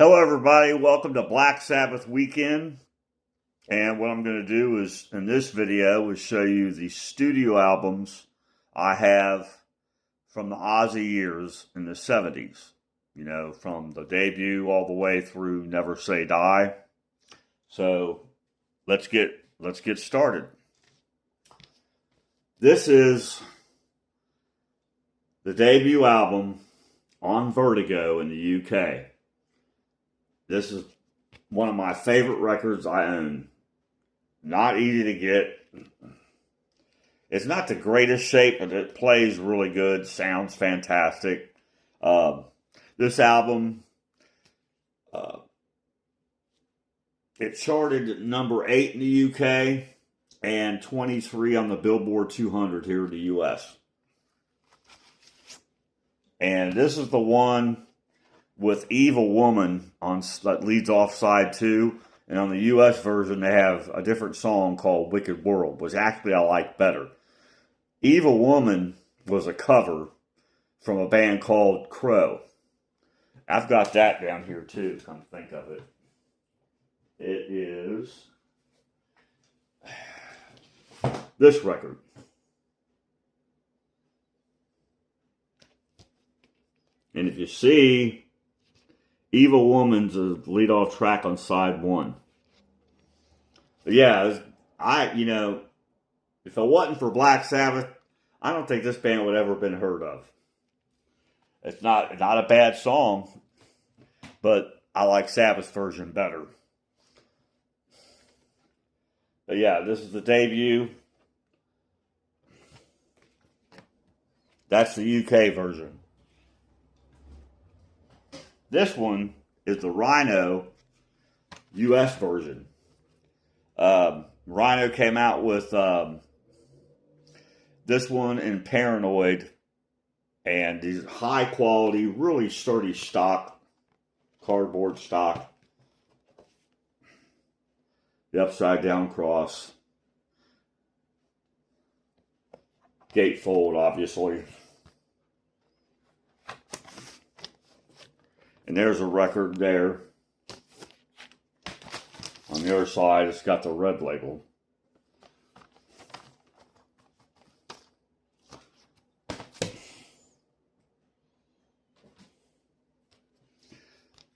Hello, everybody. Welcome to Black Sabbath weekend. And what I'm going to do is, in this video, is show you the studio albums I have from the Ozzy years in the 70s. You know, from the debut all the way through Never Say Die. So let's get started. This is the debut album on Vertigo in the UK. This is one of my favorite records I own. Not easy to get. It's not the greatest shape, but it plays really good. Sounds fantastic. This album, it charted at number 8 in the UK and 23 on the Billboard 200 here in the US. And this is the one with Evil Woman that leads off side 2. And on the US version, they have a different song called Wicked World, which actually I like better. Evil Woman was a cover from a band called Crow. I've got that down here too, come to think of it. It is this record. And if you see, Evil Woman's a lead-off track on side 1. But yeah, if it wasn't for Black Sabbath, I don't think this band would ever have been heard of. It's not a bad song, but I like Sabbath's version better. But yeah, this is the debut. That's the UK version. This one is the Rhino US version. Rhino came out with this one and Paranoid, and these high quality, really sturdy stock, cardboard stock. The upside down cross. Gatefold, obviously. And there's a record there. On the other side, it's got the red label.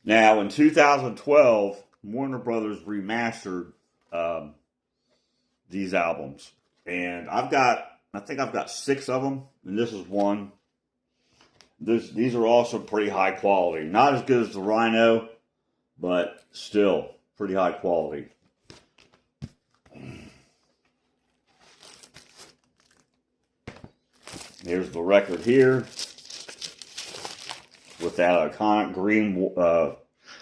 Now, in 2012, Warner Brothers remastered these albums. And I think I've got 6 of them, and this is one. These are also pretty high quality. Not as good as the Rhino, but still pretty high quality. Here's the record here with that iconic green.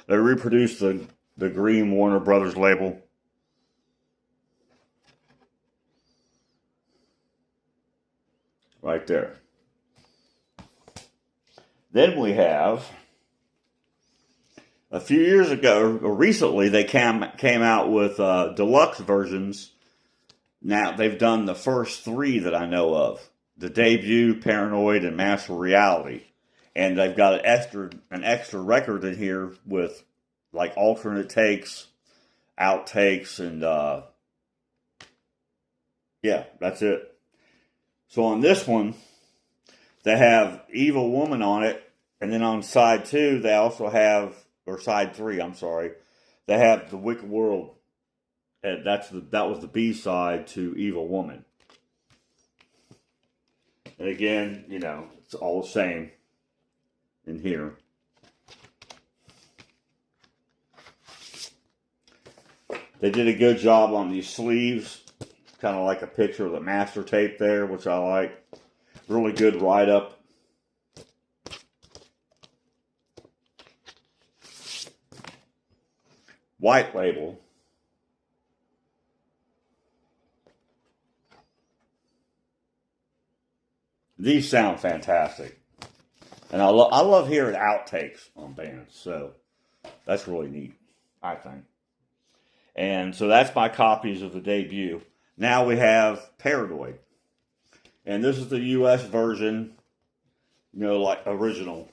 They reproduced the green Warner Brothers label. Right there. Then we have, a few years ago, or recently, they came out with deluxe versions. Now, they've done the first 3 that I know of. The debut, Paranoid, and Master Reality. And they've got an extra record in here with, like, alternate takes, outtakes, and, yeah, that's it. So on this one, they have Evil Woman on it, and then on side 2, they also have, or side 3, I'm sorry, they have The Wicked World, and that was the B-side to Evil Woman. And again, it's all the same in here. They did a good job on these sleeves, kind of like a picture of the master tape there, which I like. Really good write-up. White label. These sound fantastic. And I love hearing outtakes on bands, so that's really neat, I think. And so that's my copies of the debut. Now we have Paranoid. And this is the US version, like original.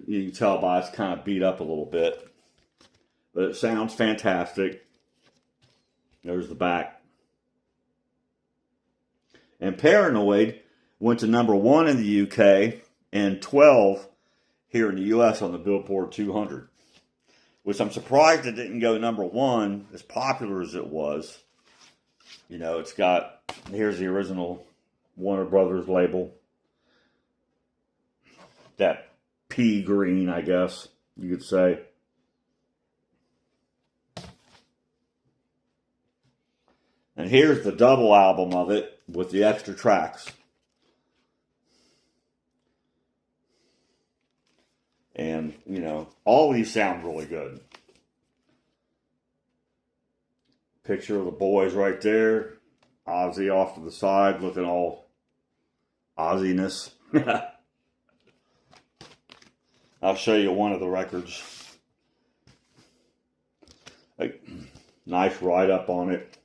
You can tell by it's kind of beat up a little bit. But it sounds fantastic. There's the back. And Paranoid went to #1 in the UK and 12 here in the US on the Billboard 200. Which I'm surprised it didn't go #1 as popular as it was. You know, it's got, here's the original Warner Brothers label. That pea green, I guess you could say. And here's the double album of it with the extra tracks. And, you know, all these sound really good. Picture of the boys right there. Ozzy off to the side looking all Ozziness. I'll show you one of the records. Nice write up on it.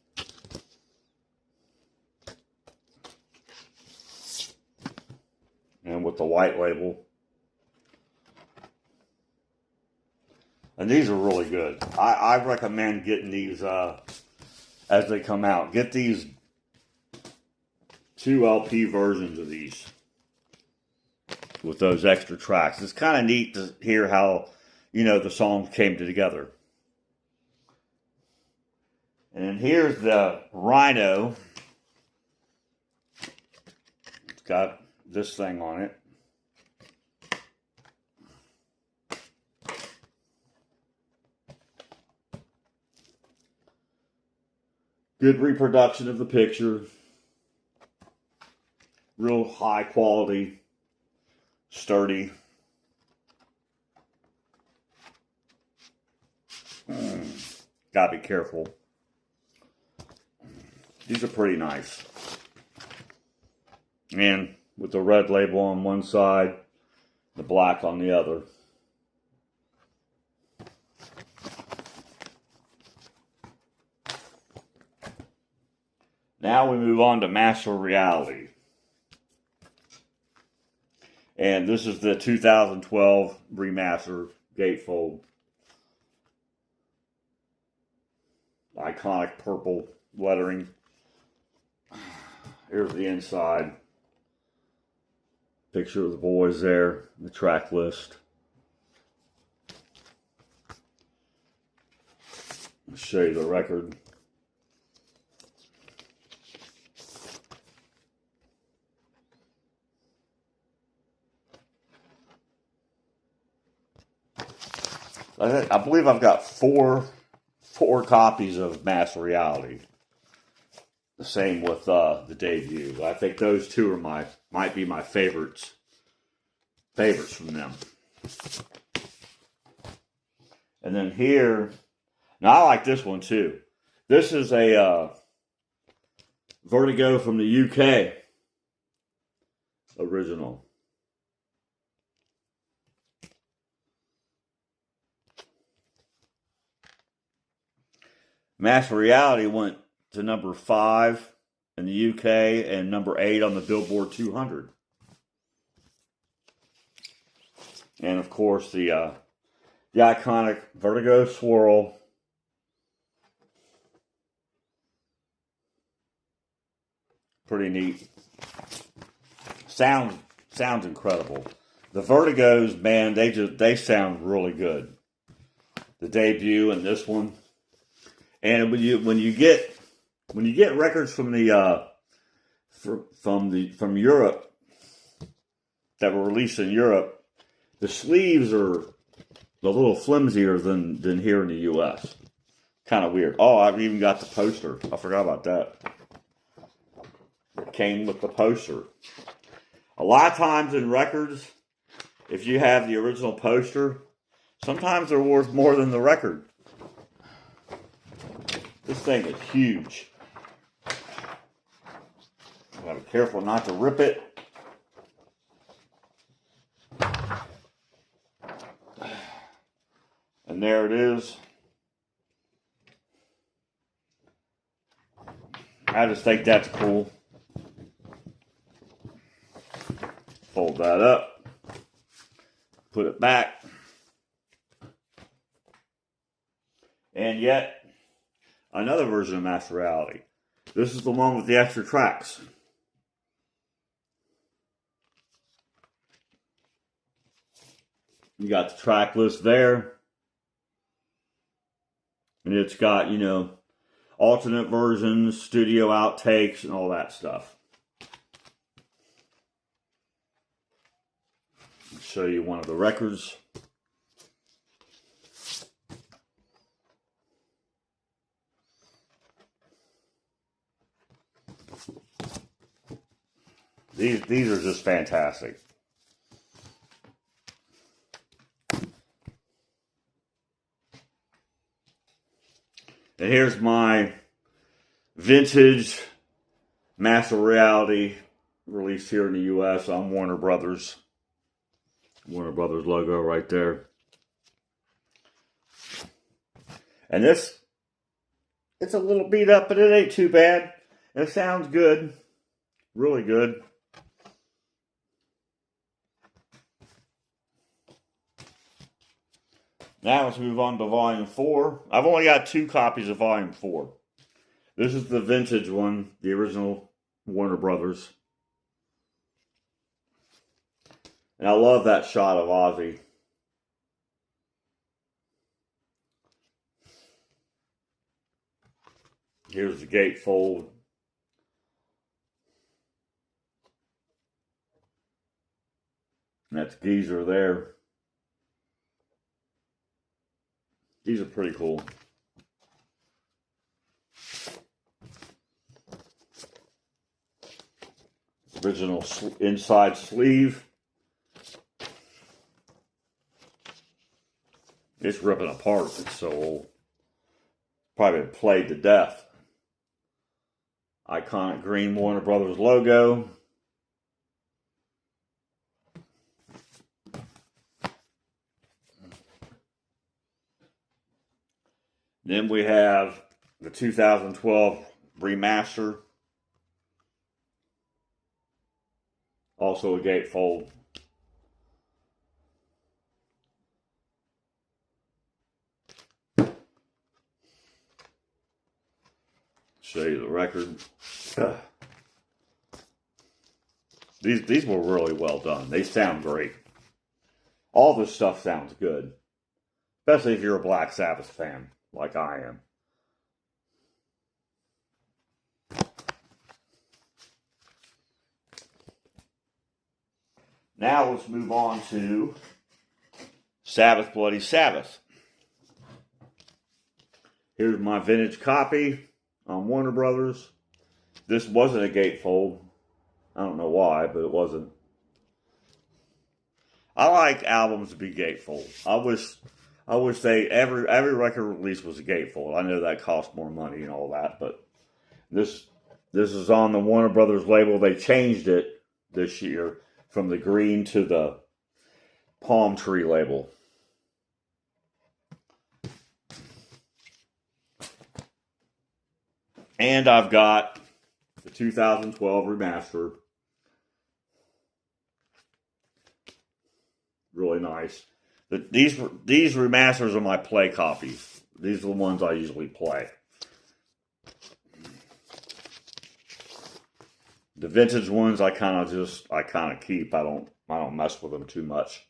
And with the white label. And these are really good. I recommend getting these as they come out. Get these 2 LP versions of these with those extra tracks. It's kind of neat to hear how, you know, the songs came together. And here's the Rhino. It's got this thing on it. Good reproduction of the picture. Real high quality. Sturdy. Gotta be careful. These are pretty nice. And with the red label on one side, the black on the other. Now we move on to Master Reality. And this is the 2012 remaster gatefold. Iconic purple lettering. Here's the inside. Picture of the boys there, the track list. I'll show you the record. I believe I've got four copies of Master Reality. The same with the debut. I think those two are might be my favorites from them. And then here, now I like this one too. This is a Vertigo from the UK original. Master Reality went to #5 in the UK and #8 on the Billboard 200. And of course the iconic Vertigo swirl. Pretty neat. Sounds incredible. The Vertigos, man, they sound really good. The debut and this one. And when you get records from from Europe that were released in Europe, the sleeves are a little flimsier than here in the U.S. Kind of weird. Oh, I've even got the poster. I forgot about that. It came with the poster. A lot of times in records, if you have the original poster, sometimes they're worth more than the record. This thing is huge. Gotta be careful not to rip it. And there it is. I just think that's cool. Fold that up. Put it back. And yet, another version of Master Reality. This is the one with the extra tracks. You got the track list there. And it's got, alternate versions, studio outtakes, and all that stuff. I'll show you one of the records. These are just fantastic. And here's my vintage Master Reality released here in the U.S. on Warner Brothers. Warner Brothers logo right there. And this, it's a little beat up, but it ain't too bad. It sounds good. Really good. Now let's move on to Volume 4. I've only got 2 copies of Volume 4. This is the vintage one, the original Warner Brothers. And I love that shot of Ozzy. Here's the gatefold. And that's Geezer there. These are pretty cool. Original inside sleeve. It's ripping apart. It's so old. Probably been played to death. Iconic green Warner Brothers logo. Then we have the 2012 remaster. Also a gatefold. Show you the record. These were really well done. They sound great. All this stuff sounds good. Especially if you're a Black Sabbath fan, like I am. Now let's move on to Sabbath Bloody Sabbath. Here's my vintage copy on Warner Brothers. This wasn't a gatefold. I don't know why, but it wasn't. I like albums to be gatefold. I wish every record release was a gatefold. I know that costs more money and all that, but this is on the Warner Brothers label. They changed it this year from the green to the palm tree label. And I've got the 2012 remaster. Really nice. These remasters are my play copies. These are the ones I usually play. The vintage ones I kind of keep. I don't mess with them too much.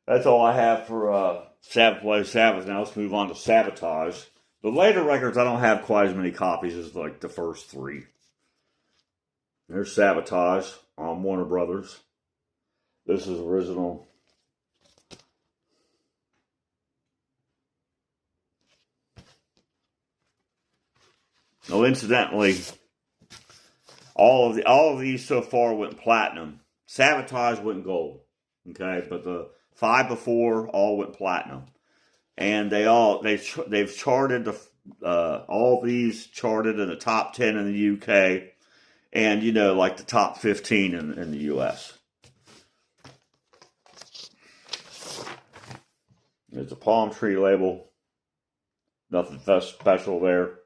That's all I have for Sabbath Bloody Sabbath. Now let's move on to Sabotage. The later records I don't have quite as many copies as like the first 3. There's Sabotage on Warner Brothers. This is original. Oh, incidentally, all of these so far went platinum. Sabotage went gold. Okay, but the 5 before all went platinum, and they've charted all these charted in the top 10 in the UK, and like the top 15 in the US. There's a palm tree label. Nothing special there.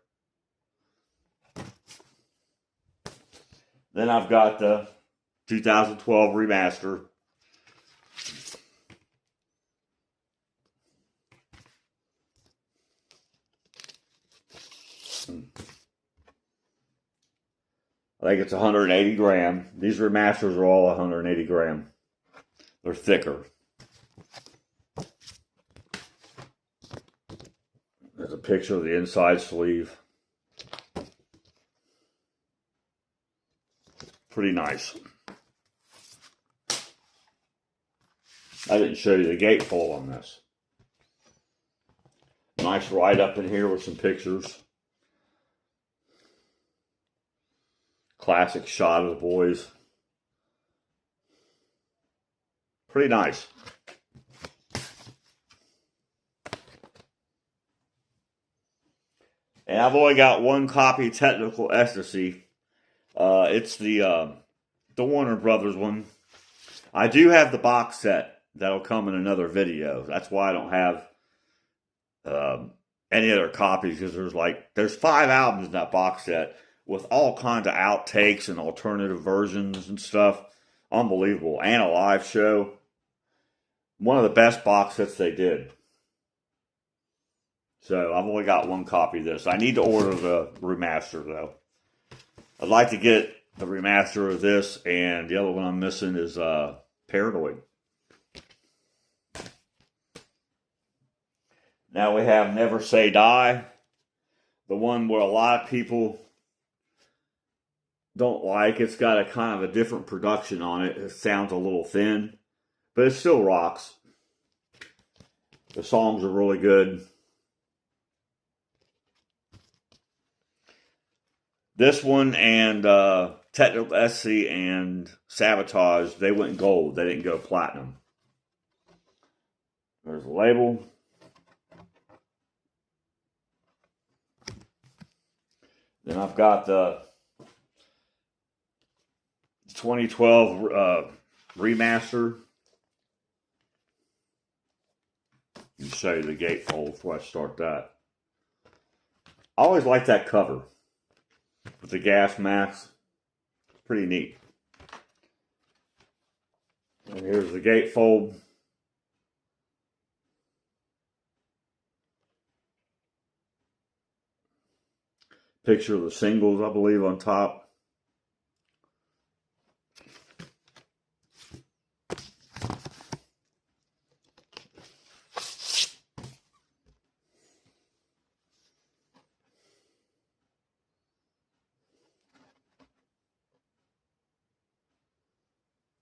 Then I've got the 2012 remaster. I think it's 180 gram. These remasters are all 180 gram. They're thicker. There's a picture of the inside sleeve. Pretty nice. I didn't show you the gatefold on this. Nice write-up in here with some pictures. Classic shot of the boys. Pretty nice. And I've only got one copy, Technical Ecstasy. It's the Warner Brothers one. I do have the box set that'll come in another video. That's why I don't have any other copies, because there's 5 albums in that box set with all kinds of outtakes and alternative versions and stuff. Unbelievable. And a live show. One of the best box sets they did. So I've only got one copy of this. I need to order the remaster though. I'd like to get the remaster of this, and the other one I'm missing is Paranoid. Now we have Never Say Die, the one where a lot of people don't like. It's got a kind of a different production on it. It sounds a little thin, but it still rocks. The songs are really good. This one and Technical Ecstasy and Sabotage, they went gold. They didn't go platinum. There's the label. Then I've got the 2012 remaster. Let me show you the gatefold before I start that. I always like that cover with the gas masks. It's pretty neat. And here's the gatefold. Picture of the singles, I believe, on top.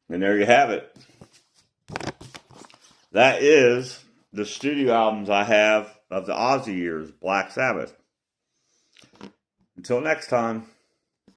And there you have it. That is the studio albums I have of the Ozzy years, Black Sabbath. Until next time.